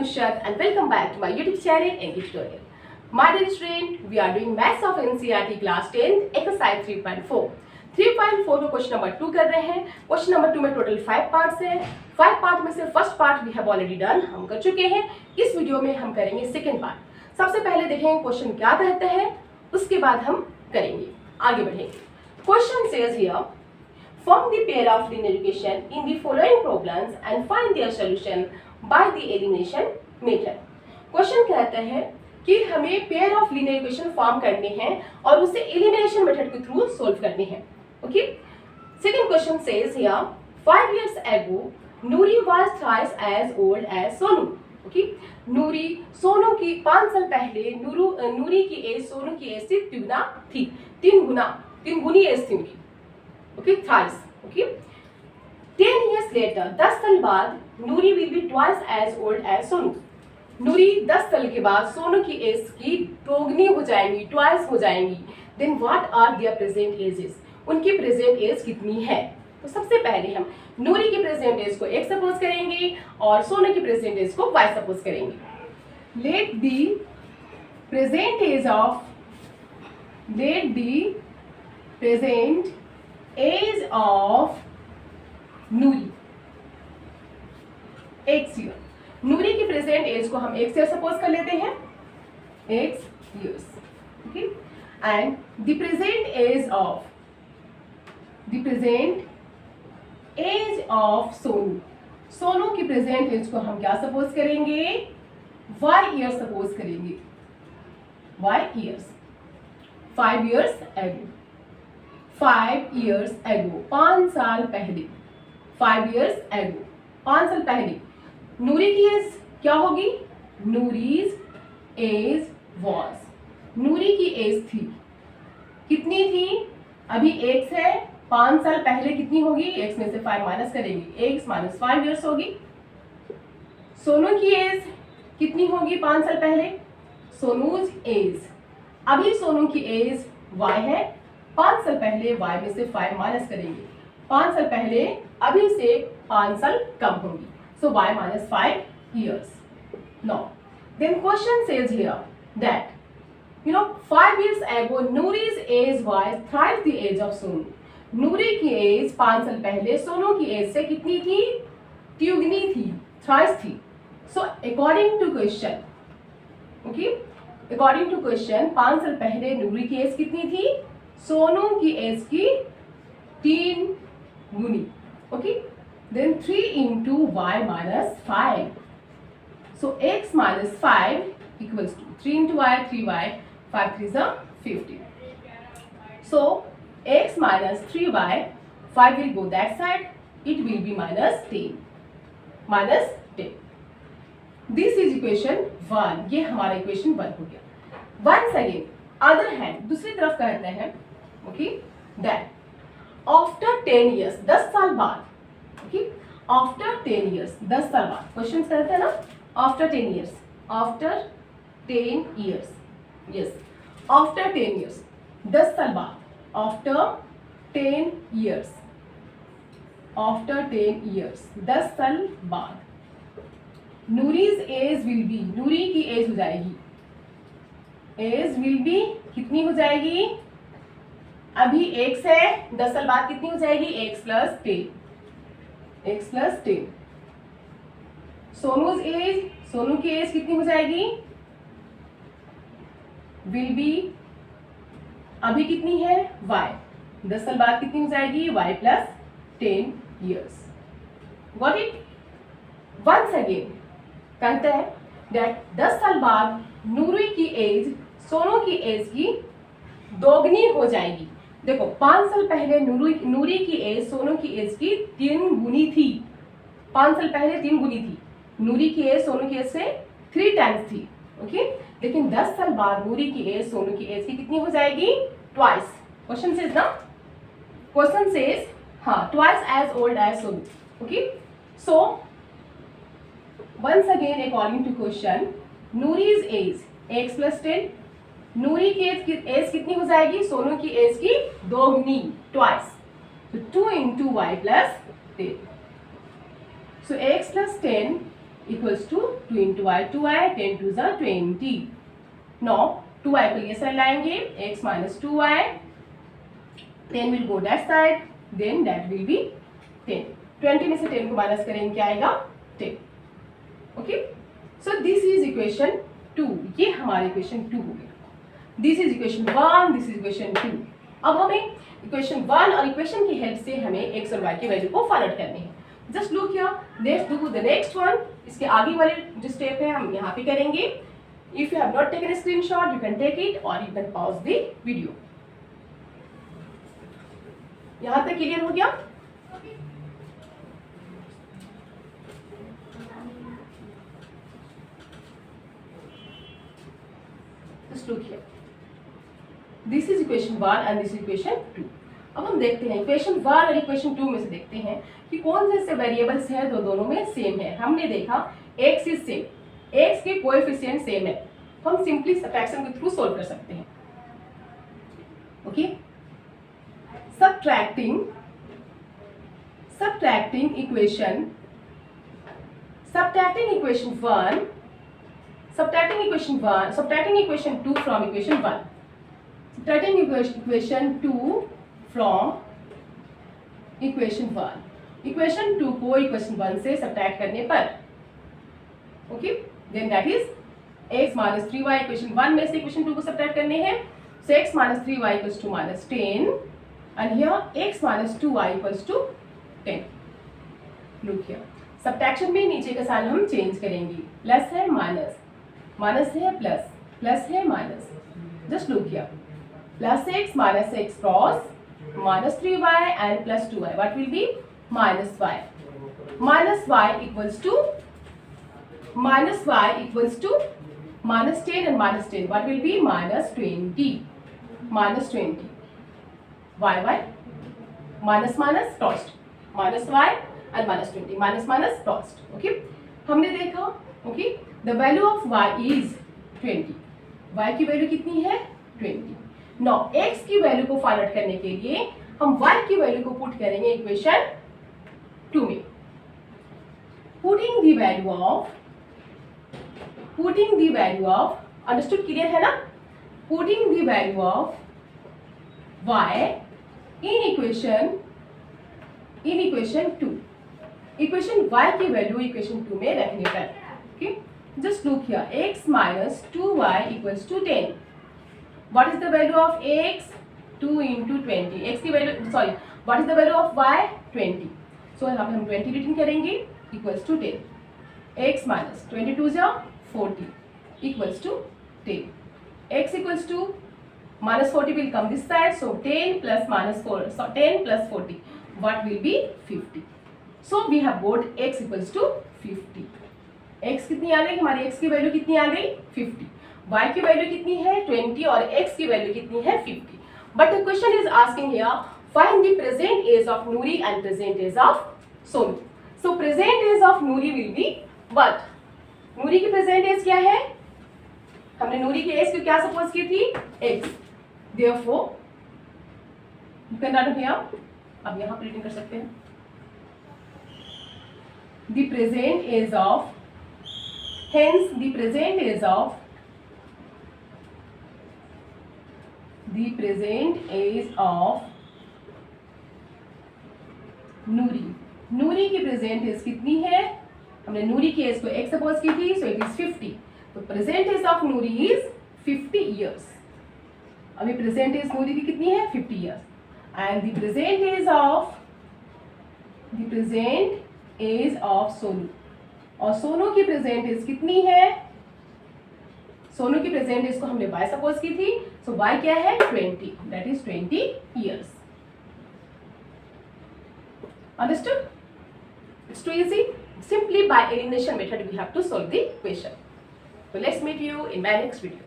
Nushat and welcome back to my YouTube channel English Tutorial. My dear student, we are doing Maths of NCERT class 10 exercise 3.4. 3.4 को question number 2 कर रहे हैं. Question number 2 में total 5 parts हैं. 5 part में से first part we have already done, हम कर चुके हैं. इस वीडियो में हम करेंगे सेकेंड पार्ट. सबसे पहले देखेंगे क्वेश्चन क्या कहते हैं, उसके बाद हम करेंगे, आगे बढ़ेंगे. Question says here, form the pair of linear equation in the following problems and find their solution by the elimination method. Question कहते हैं कि हमें pair of linear equation form करने हैं और उसे एलिमिनेशन मेथड के थ्रू सोल्व करने हैं. Okay, second question says here, 5 years ago Nuri was thrice as old as Sonu. Okay, Noori Sonu की 5 साल पहले नूरी की एज सोनू की एज से तिगुना थी, तीन गुनी एज थी उनकी. Okay, thrice. Okay, 10 years later 10 साल बाद Noori will be twice as old as Sonu. Noori 10 साल के बाद सोनू की एज की दोगुनी हो जाएंगी, ट्वाइस हो जाएंगी. Then what are their present ages, उनकी प्रेजेंट एज कितनी है. तो सबसे पहले हम नूरी की प्रेजेंट एज को x सपोज करेंगे और सोनू की प्रेजेंट एज को y सपोज करेंगे. Let the present age of Noori x year. Noori की प्रेजेंट एज को हम x ईयर सपोज कर लेते हैं, x years. Okay, and the present age of Sonu. Sonu की प्रेजेंट एज को हम क्या सपोज करेंगे, y ईयर सपोज करेंगे. y years. 5 years ago. 5 साल पहले. 5 years ago 5 साल पहले. नूरी की एज क्या होगी, नूरीज एज वॉज. नूरी की एज थी, कितनी थी, अभी x है, 5 साल पहले कितनी होगी, x में से 5 माइनस करेंगे, x माइनस 5 years होगी. सोनू की एज कितनी होगी 5 साल पहले, सोनूज एज, अभी सोनू की एज y है, 5 साल पहले y में से 5 माइनस करेंगे, 5 साल पहले अभी से 5 साल कम होगी, so y minus 5 years. Now then question says here that 5 years ago Nuri's age was thrice the age of Sonu. नूरी की एज 5 साल पहले सोनू की एज से कितनी थी, तिगुनी थी, थ्राइस थी. So according to question, okay, according to question 5 साल पहले नूरी की एज कितनी थी, सोनू की एज की 3 गुनी. Okay, then 3 into y minus 5. So x minus 5 equals to 3 into y, 3y, 5 3s are 50. So x minus 3y, 5 will go that side, it will be minus 10. Minus 10. This is equation 1. ये हमारा equation 1 हो गया. Once again, other hand, दूसरी तरफ कहते हैं, okay, that after 10 years, 10 साल बाद, okay, after 10 years, 10 साल बाद, questions करते हैं ना, after 10 years, after 10 years, yes, after 10 years, 10 साल बाद, after 10 years, after 10 years, 10 साल बाद, नूरीज एज विल बी, नूरी की एज हो जाएगी, एज विल बी कितनी हो जाएगी, अभी x है, 10 साल बाद कितनी हो जाएगी, x plus 10. सोनूज एज, सोनू की एज कितनी हो जाएगी, विल बी, अभी कितनी है, y, 10 साल बाद कितनी हो जाएगी, y plus 10 years. Got it? Once again कहते हैं that 10 साल बाद नूरी की एज सोनू की एज की दोगुनी हो जाएगी. देखो 5 साल पहले नूरी की एज सोनू की एज की 3 गुनी थी. 5 साल पहले 3 गुनी थी. नूरी की एज सोनू की एज से 3 टाइम्स थी. ओके, लेकिन 10 साल बाद नूरी की एज सोनू की एज की कितनी हो जाएगी, ट्वाइस. क्वेश्चन सेज ना, क्वेश्चन सेज हाँ, twice as old as Sonu. Okay, so once again according to question, Noori's age x plus 10, Noori की एज कितनी हो जाएगी, सोनू की एज की दोगुनी, twice. So 2 into y plus 10. So x plus 10 equals to 2 into I 2i, 10 to ज़ा 20. Now 2i को ये साइड लाएंगे, x minus 2i, 10 will go that side, then that will be 10. 20 में से 10 को माइनस करेंगे, क्या आएगा 10. Okay, so this is equation 2. ये हमारे इक्वेशन 2 हो गया. This is equation 1, this is equation 2. अब हमें इक्वेशन 1 और इक्वेशन की हेल्प से हमें x और y की वैल्यू को फाइंड आउट करनी है. Just look here, let's do the next one. इसके आगे वाले जो स्टेप है हम यहाँ पे करेंगे. If you have not taken a screenshot, you can take it or you can pause the video. यहाँ तक क्लियर हो गया? Just look here. This is equation 1 and this is equation 2. अब हम देखते हैं इक्वेशन 1 और इक्वेशन 2 में से देखते हैं कि कौन से वेरिएबल्स हैं जो दोनों में सेम है. हमने देखा x इज सेम, x के कोएफिशिएंट सेम है, तो हम सिंपली सब्ट्रैक्शन के थ्रू सॉल्व कर सकते हैं. Okay, subtracting equation 1, subtracting equation 2 from equation 1, subtracting equation 2 from equation 1, equation 2 को equation 1 से subtract करने पर, okay, then that is x minus 3y. equation 1 में से equation 2 को subtract करने हैं, so x minus 3y equals to minus 10 and here x minus 2y equals to 10. Look here, subtraction में नीचे का साइन हम चेंज करेंगे. प्लस है माइनस, माइनस है प्लस, प्लस है minus. Just look here, plus x minus x cross minus 3y and plus 2y. What will be? Minus y. Minus y equals to minus 10 and minus 10. What will be? Minus 20. Minus 20. y minus minus crossed. Minus y and minus 20. Minus minus crossed. Okay. हमने देखा, okay, the value of y is 20. y की value कितनी है? 20. Now x की value को find out करने के लिए हम y की वैल्यू को पुट करेंगे इक्वेशन 2 में. Putting the value of understood, clear है ना? Putting the value of y in equation 2. Equation y की वैल्यू इक्वेशन 2 में रखने पर, okay, just look here, x minus 2y equals to 10. What is the value of x? 2 into 20. x की value, sorry, what is the value of y? 20. so यहाँ पे हम 20 return करेंगे equals to 10. x minus 22 जा 40 equals to 10. x equals to minus 40 will come this side, so 10 plus minus 4, so 10 plus 40, what will be? 50. so we have got x equals to 50. x कितनी आ गई? हमारी x की value कितनी आ गई? 50. y की value कितनी है? 20 और x की वैल्यू कितनी है? 50. but the question is asking here, find the present age of Noori and present age of Sonu. so present age of Noori will be what? Noori की present age क्या है? हमने Noori की age को क्या suppose की थी? x. therefore you can write here, अब यहाँ पर रिटर्न कर सकते हैं, the present age of, hence the present age of Noori. Noori की प्रेजेंट एज कितनी है? हमने Noori की एज को x सपोज की थी, सो इट इज 50. तो present age of Noori is 50 years. अभी प्रेजेंट एज Noori की कितनी है? 50 years. And the present age of Sonu, और सोनू की प्रेजेंट एज कितनी है? सोनू की प्रेजेंट एज को हमने y सपोज की थी, सो y क्या है? 20. That is 20 years. Understood? It's too easy. Simply by elimination method we have to solve the question. So let's meet you in my next video.